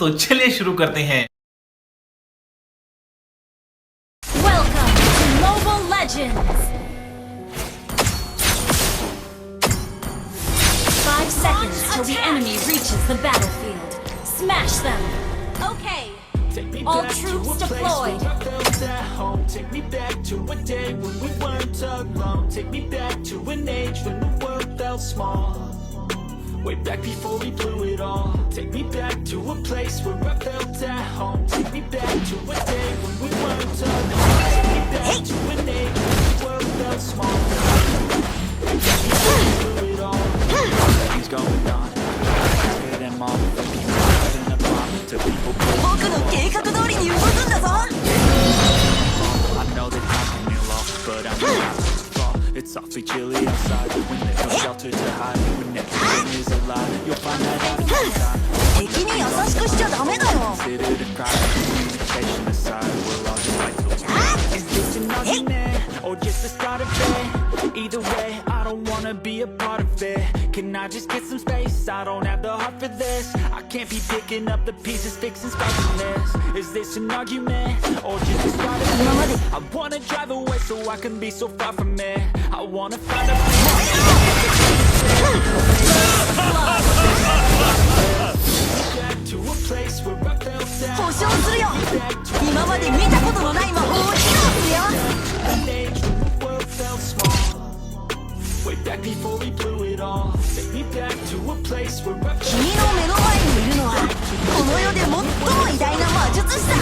तो चलिए शुरू करते हैं। Welcome to Mobile Legends! 5 seconds till the enemy reaches the battlefield. Smash them! Okay! All troops deployed! Take me back to a day when we weren't alone. Take me back to an age when the world felt small. Way back before we blew it all. Take me back to a place where I felt at home. Take me back to a day when we weren't alone. Take me back to an age when the world felt small. Way back before we blew it all. Nothing's going on. Hear them all. People having a bomb to people. 僕の計画通りに動くんだぞ I know that I can feel lost, but I'm not to fall. It's awfully chilly outside when there's no shelter to hide. When everything is a lie, you'll find that out in time. 敵に優しくしちゃダメだよ Consider the crime, communication aside, we'll all just fight till it's Is this an argument, or just the start of it? Either way, I don't wanna be a part of it. Can I just get some space? I don't have the heart for this. I can't be picking up the pieces, fixing scratching this. Is this an argument, or just the start of it? I wanna drive away so I can be so far from it. I wanna find a to a place where I felt that 保証するよ今まで見たことのない魔法を披露するよ an age when the world felt small. Way back before we blew it all. Take me back to a place where I 君の目の前にいるのはこの世で最も偉大な魔術師だ an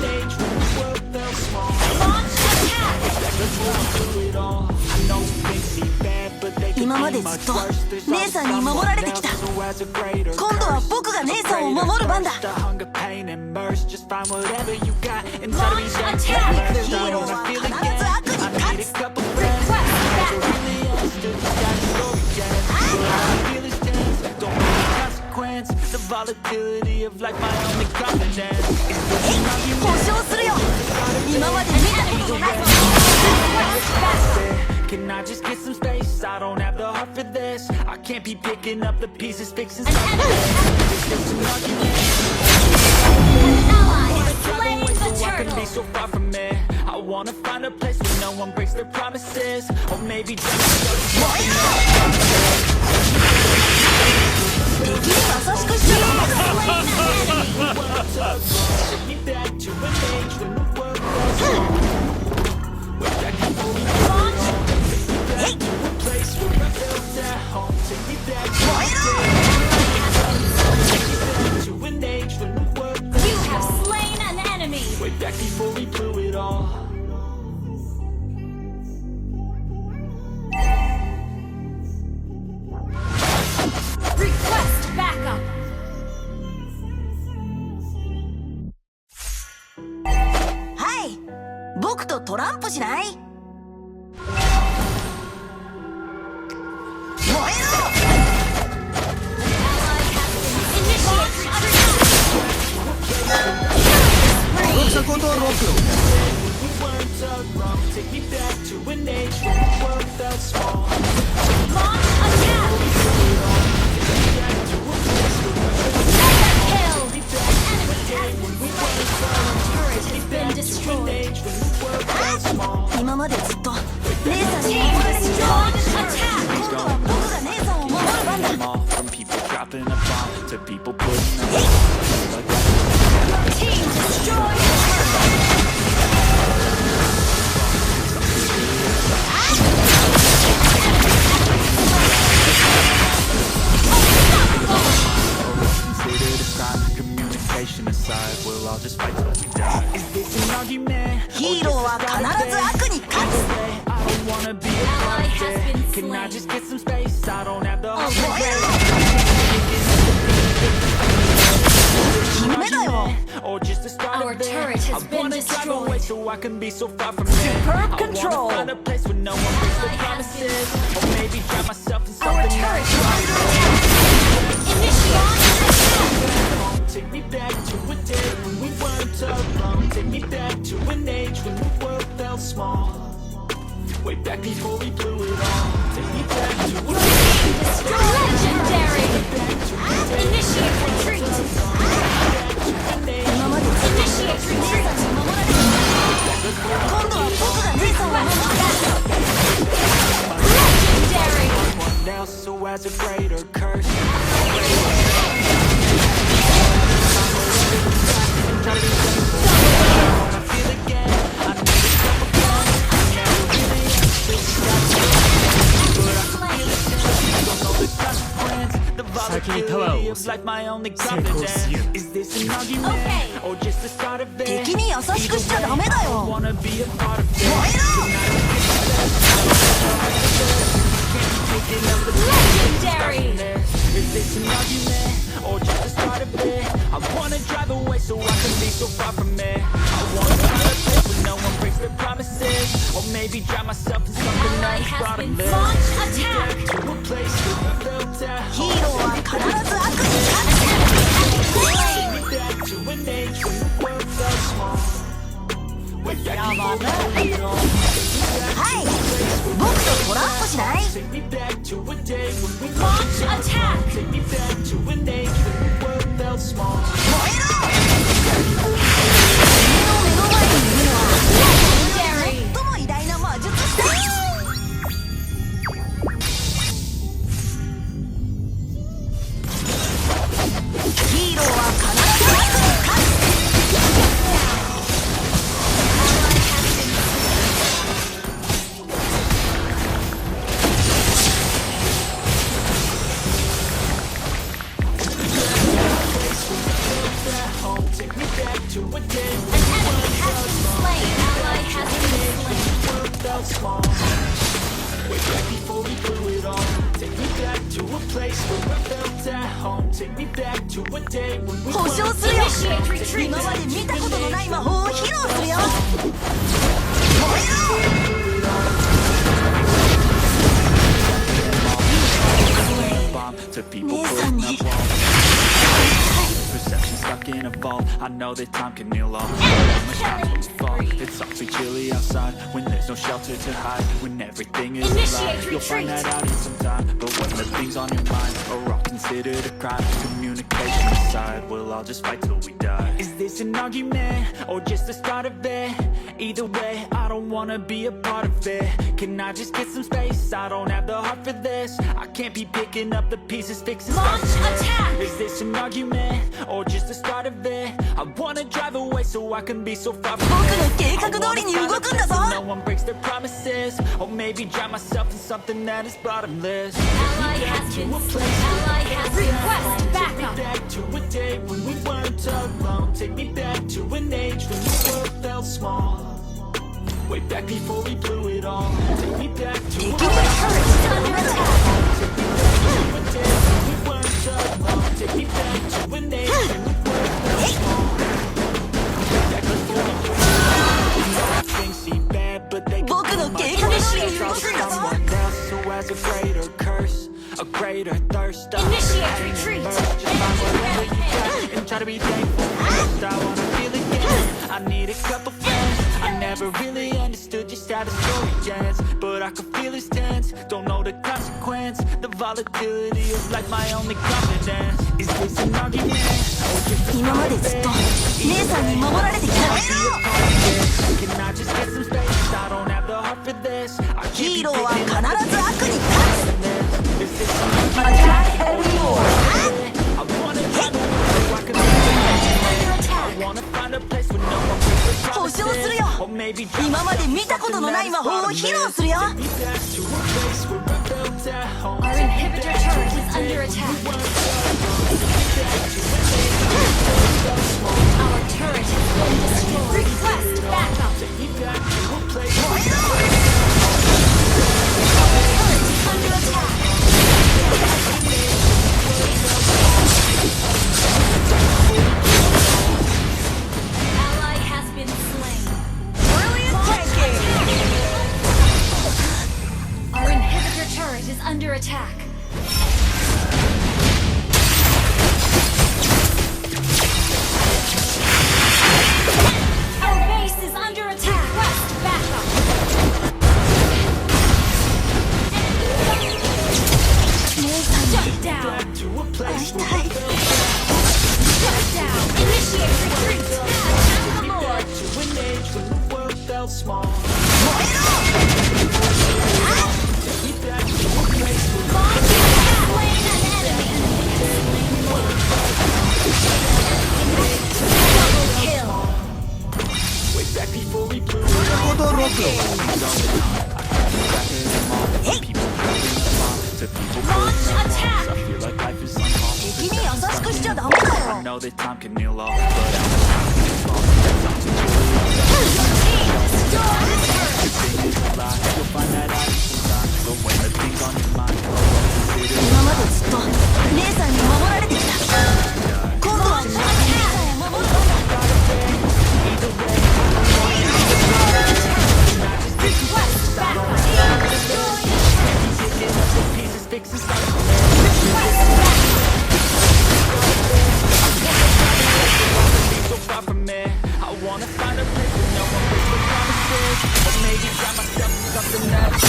age when the world felt small. Launch attack! Back before we blew it all. I know things seem bad, but they can 今ま be でず much っと worse. There's 姉さんに守られてきた always someone else who has a greater 今度は curse. 僕が姉さんを守る番だ The hunger, pain, and mercy. Just find whatever you got inside of me. Launch That attack! burns. ヒ I ーロー wanna は feel 必 again. ず悪に I 勝 need a つ couple friends. Request backup! Really understood this guy's story yet. But all I feel is tense. Don't need the consequence. The volatility of life, my only confidence. Is this an 保 argument? 証するよ今まで見たことのない Can I just get some space? I don't have the heart for this. I can't be picking up the pieces, fixing stuff. Is this an argument? Ally has Drive slain away the so I can be turtle! so far from it. I wanna find a place where no one breaks their promises. Or maybe just 敵に優しくしちゃダメだ take me back to an age when the world was small. Way back before we Launch! take me back to a place where I felt at home. Take me back to an age when the world was You have slain an enemy! way back before we blew it all. Request backup! はい僕とトランプしない燃えろ Initiate retreat! We weren't alone. Take me back to an age when the world felt small. Launch attack! Kill! Enemy turret has been destroyed. Age when the world felt small. 今までずっと姉さんに Team 守られてきた destroyed attack! 今度は僕が姉さんを守る番だ Them all, from people dropping a bomb to people putting them Team destroyed turret! considered a crime. Communication aside, we'll all just fight till we die. Is this an argument? ヒーローは必ず悪に勝つ I don't wanna be a part of it. Can I just get some space? I don't have the heart for it. 金目だよ Or just the start Our of it. turret has I been wanna drive away destroyed. so I can be so far from it. Superb I control. wanna find a place where no one breaks their promises. Or maybe drown myself in Our something turret else. is under attack! Initiate attack! Take me back to a day when we weren't alone. Take me back to an age when the world felt small. Way back before we blew it all. Take me back to a Legendary! Initiate retreat! has a greater curse. Like my only confidence. Is this an argument or just the start of it? 敵に優しくしちゃダメだよ。 Wanna be a part of it. 燃えろ。 Legendary! Is this an argument or just the start of it? I wanna drive away so I can be so far from it. I wanna find a place where no one breaks their promises, or maybe drown myself in something Ally that's has bottomless. been launched. Attack! To a place where I felt at ヒ home. ーローは必ず悪に勝つ。 Take me back to an age when the world felt small. Way back before we were all. はい、僕とトランプしない？ Take me back to a day when we Launch attack! Take me back to an age when the world felt small. 燃えろ。君の目の前にいるのは Legendary! 最も偉大な魔術師だ。ヒーローは必ず悪に勝つ。 Take me back to a day An enemy has been slain. Ally has been slain. when the world felt small. Way back before we blew it all. Take me back to a place where I felt at home. Take me back to a day when we 保証するよ。 Initiate retreat. 今まで見たことのない魔法を披露するよ。燃えろ。 bomb to people 姉さん putting に up walls. Perception stuck in a vault. I know that time can heal all. Much times when we fall, it's awfully chilly outside. When there's no shelter to hide, when everything is Initiate alive. You'll find retreat. that out in some time. But when the things on your mind are all considered a crime, communication aside, we'll all just fight till we die. Is this an argument or just the start of it? Either way, I don't wanna be a part of it. Can I just get some space? I don't have the heart for this. I can't be picking up the pieces, fixing Launch stuff. attack! Is this an argument or just the start of it? I wanna drive away so I can be so far from 僕 it. の計画通りに動くんだぞ。 No one breaks their promises, or maybe drown myself in something that is bottomless. Ally has been slain. Ally has request Take me backup. back to a day when we weren't alone. Take me back to an age when the world felt small. Way back before we blew it all. Take me back to a Give me place courage. where we weren't alone. Take me back to a day when we weren't alone. Take me back to an age when the world felt small. Way back before we blew it all. Things seem bad, but they can 僕の計画通りに動くんだぞ。 someone else who has a greater curse, a greater thirst. Initiate retreat. Just find whatever you got and try to be thankful. First, I wanna feel again. I need a couple friends. I never really understood just how the story ends, but I can feel it's tense. Don't know the consequence. The volatility of like my only confidence. Is this an argument or just a 今までずっと姉さんに守られてきた。 Can I just get some space? I don't have the heart for this. I ヒ can't ー be ローは picking 必 up ず悪に Is this an 勝つ。Attack enemy more. I wanna drive away so I can I wanna find a place where no one breaks their 保証するよ。 promises, or maybe drown 今まで myself 見 in たことの something ない魔 that 法を is 披露するよ。 bottomless. Take me back to a place where I felt at home. Our inhibitor turret is under attack. Our turret has been destroyed. Request backup. Take me back to a place Our turret is under attack. Ally has been slain. Brilliant tanking. Our inhibitor turret is under attack. Our base is under attack. Request backup. Shut down. to a place where 痛い。 Shut down. Initiate retreat. Attack the Lord. to an age when the world felt small. 燃えろ。 Take me back to a place where Launch attack. Launch attack! I feel like life is unfair. 敵に優しくしちゃダメだ I よ know that time can heal all, but I'm You'll find that out sometimes. But when the things on your mind, consider 今までずっと姉さんに守られてきた今度は姉さんを守る番だ Request backup! pieces, fixes, Request backup! so far from me. I wanna find a place where no one breaks the promises. Or maybe find myself in something that's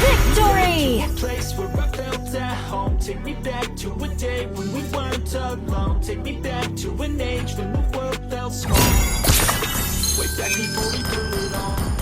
Victory! a place where I felt at home. Take me back to a day when we weren't alone. Take me back to an age when the world felt small. Way back before we blew it all.